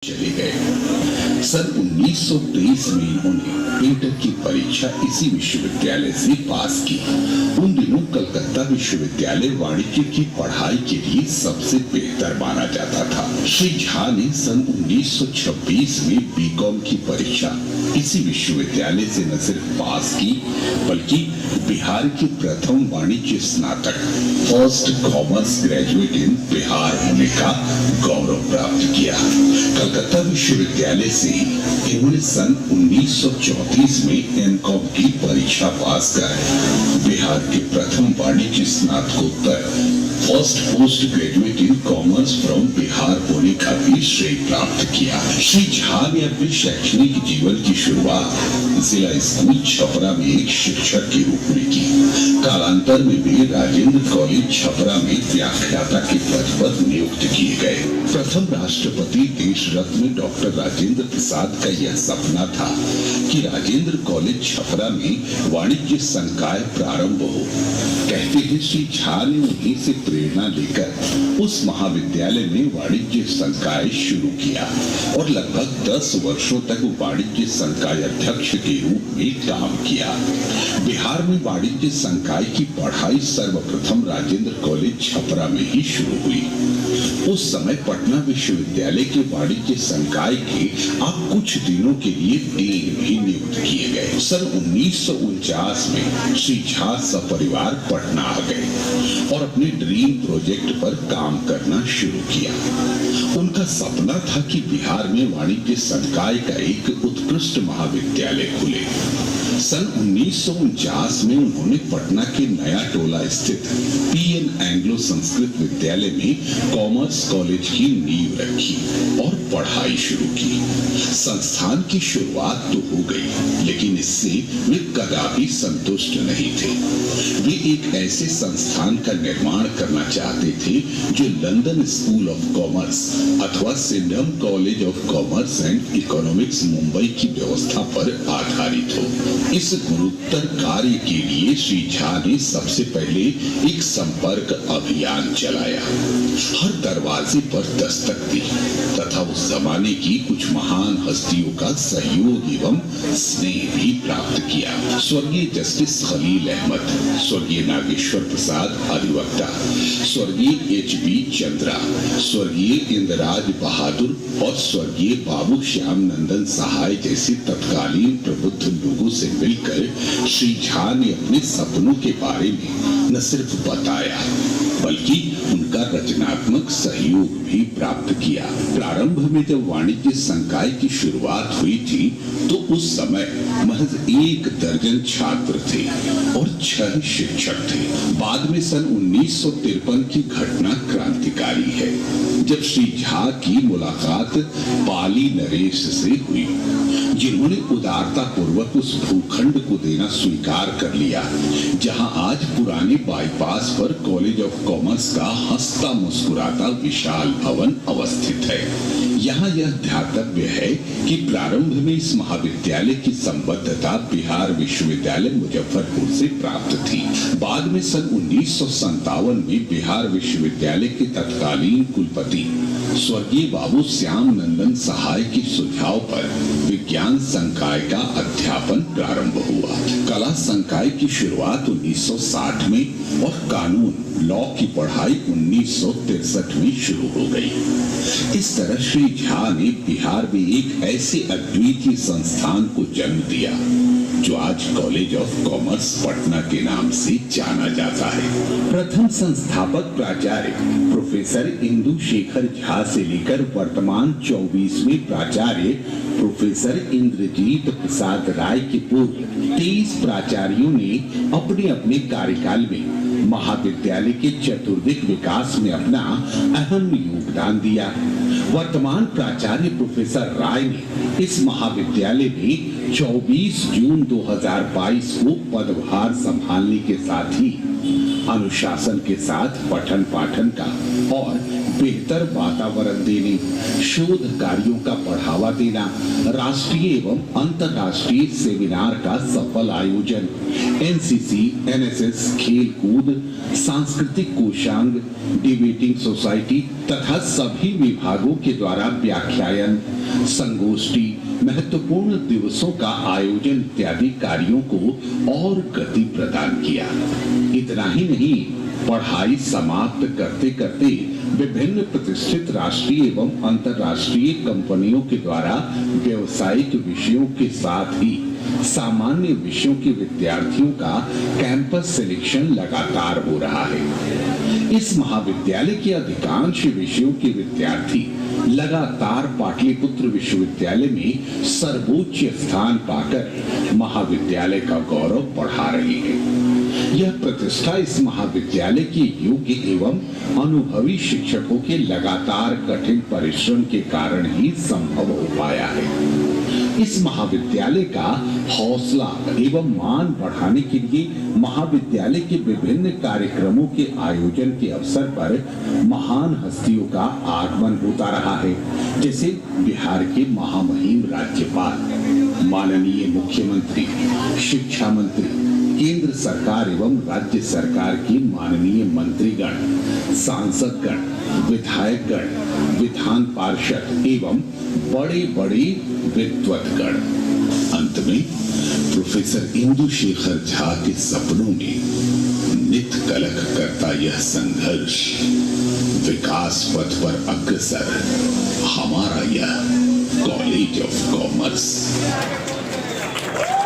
चले गए। सन 1923 में इन्होंने इंटर की परीक्षा इसी विश्वविद्यालय से पास की। उन दिनों कलकत्ता विश्वविद्यालय वाणिज्य की पढ़ाई के लिए सबसे बेहतर माना जाता था। श्री झा ने सन 1926 में बीकॉम की परीक्षा इसी विश्वविद्यालय से न सिर्फ पास की बल्कि बिहार के प्रथम वाणिज्य स्नातक, first commerce graduate in Bihar होने का गौरव प्राप्त किया। कलकत्ता विश्वविद्यालय से इन्होंने सन 1934 में एमकॉम की परीक्षा पास कर बिहार के प्रथम वाणिज्य स्नातकोत्तर, first post graduate in commerce from Bihar होने का भी श्रेय प्राप्त किया। श्री झा ने अपने शैक्षणिक जीवन की शुरुआत जिला स्कूल छपरा में एक शिक्षक के रूप में की। कालांतर में वे राजेंद्र कॉलेज छपरा में व्याख्याता के पद पर नियुक्त किए गए। प्रथम राष्ट्रपति देश रत्न डॉक्टर राजेंद्र प्रसाद का यह सपना था कि राजेंद्र कॉलेज छपरा में वाणिज्य संकाय प्रारंभ हो। कहते हैं श्री झा ने उन्हीं से प्रेरणा लेकर उस महाविद्यालय में वाणिज्य संकाय शुरू किया और लगभग 10 वर्षों तक वाणिज्य संकाय अध्यक्ष के रूप में काम किया। बिहार में वाणिज्य संकाय की पढ़ाई सर्वप्रथम राजेंद्र कॉलेज छपरा में ही शुरू हुई। उस समय पटना विश्वविद्यालय के वाणिज्य संकाय के आप कुछ दिनों के लिए डीन भी नियुक्त किए गए। सन 1949 में श्री झा सपरिवार पटना आ गए और अपने ड्रीम प्रोजेक्ट पर काम करना शुरू किया। उनका सपना था कि बिहार में वाणिज्य संकाय का एक उत्कृष्ट महाविद्यालय खुले। सन 1949 में उन्होंने पटना के नया टोला स्थित पीएन एंग्लो संस्कृत विद्यालय में कॉमर्स कॉलेज की नींव रखी और पढ़ाई शुरू की। संस्थान की शुरुआत तो हो गई, लेकिन इससे वे कदापि संतुष्ट नहीं थे। वे एक ऐसे संस्थान का निर्माण करना चाहते थे जो लंदन स्कूल ऑफ कॉमर्स अथवा Sydenham college of commerce and economics Mumbai की व्यवस्था पर आधारित हो। इस गुरुतर कार्य के लिए श्री झा ने सबसे पहले एक संपर्क अभियान चलाया। हर दरवाजे पर दस्तक दी तथा उस जमाने की कुछ महान हस्तियों का सहयोग एवं स्नेह भी प्राप्त किया। स्वर्गीय जस्टिस खलील अहमद, स्वर्गीय नागेश्वर प्रसाद अधिवक्ता, स्वर्गीय एच.बी. चंद्रा, स्वर्गीय इंद्रराज बहादुर और स्वर्गीय बाबू श्याम नंदन सहाय जैसे तत्कालीन प्रबुद्ध लोगों से मिलकर श्री झा ने अपने सपनों के बारे में न सिर्फ बताया बल्कि उनका रचनात्मक सहयोग भी प्राप्त किया। प्रारंभ में जब वाणिज्य संकाय की शुरुआत हुई थी तो उस समय महज 1 दर्जन छात्र थे और 6 शिक्षक थे। बाद में सन 1953 की घटना क्रांतिकारी है, जब श्री झा की मुलाकात पाली नरेश से हुई, जिन्होंने उदारता पूर्वक उस भूखंड को देना स्वीकार कर लिया जहां आज पुराने बाईपास पर कॉलेज ऑफ कॉमर्स का हंसता मुस्कुराता विशाल भवन अवस्थित है। यहाँ यह ध्यातव्य है कि प्रारंभ में इस महाविद्यालय की संबद्धता बिहार विश्वविद्यालय मुजफ्फरपुर से प्राप्त थी। बाद में सन 1957 में बिहार विश्वविद्यालय के तत्कालीन कुलपति स्वर्गीय बाबू श्याम नंदन सहाय के सुझाव पर विज्ञान संकाय का अध्यापन प्रारंभ हुआ। कला संकाय की शुरुआत 1960 में और कानून लॉ की पढ़ाई 1963 में शुरू हो गई। इस तरह श्री झा ने बिहार में एक ऐसे अद्वितीय संस्थान को जन्म दिया जो आज कॉलेज ऑफ कॉमर्स पटना के नाम से जाना जाता है। प्रथम संस्थापक प्राचार्य प्रोफेसर इंदु शेखर झा से लेकर वर्तमान 24वें प्राचार्य प्रोफेसर इंद्रजीत प्रसाद राय के पूर्व 23 प्राचार्यों ने अपने अपने कार्यकाल में महाविद्यालय के चतुर्दिक विकास में अपना अहम योगदान दिया। वर्तमान प्राचार्य प्रोफेसर राय ने इस महाविद्यालय में 24 जून 2022 को पदभार संभालने के साथ ही अनुशासन के साथ पठन पाठन का और बेहतर वातावरण देने, शोध कार्यों का बढ़ावा देना, राष्ट्रीय एवं अंतर्राष्ट्रीय सेमिनार का सफल आयोजन, एनसीसी, एनएसएस, खेल कूद, सांस्कृतिक कोषांग, डिबेटिंग सोसाइटी तथा सभी विभागों के द्वारा व्याख्यान, संगोष्ठी, महत्वपूर्ण दिवसों का आयोजन इत्यादि कार्यों को और गति प्रदान किया। इतना ही नहीं, पढ़ाई समाप्त करते करते विभिन्न प्रतिष्ठित राष्ट्रीय एवं अंतर्राष्ट्रीय कंपनियों के द्वारा व्यवसायिक विषयों के साथ ही सामान्य विषयों के विद्यार्थियों का कैंपस सिलेक्शन लगातार हो रहा है। इस महाविद्यालय के अधिकांश विषयों के विद्यार्थी लगातार पाटलिपुत्र विश्वविद्यालय में सर्वोच्च स्थान पाकर महाविद्यालय का गौरव बढ़ा रहे हैं। यह प्रतिष्ठा इस महाविद्यालय के योग्य एवं अनुभवी शिक्षकों के लगातार कठिन परिश्रम के कारण ही संभव हो पाया है। इस महाविद्यालय का हौसला एवं मान बढ़ाने के लिए महाविद्यालय के विभिन्न कार्यक्रमों के आयोजन के अवसर पर महान हस्तियों का आगमन होता रहा है, जैसे बिहार के महामहिम राज्यपाल, माननीय मुख्यमंत्री, शिक्षा मंत्री, केंद्र सरकार एवं राज्य सरकार के माननीय मंत्रीगण, सांसदगण, विधायकगण, विधान पार्षद एवं बड़े बड़े विद्वत्गण। अंत में प्रोफेसर इंदुशेखर झा के सपनों में नित कलक करता यह संघर्ष, विकास पथ पर अग्रसर हमारा यह कॉलेज ऑफ कॉमर्स।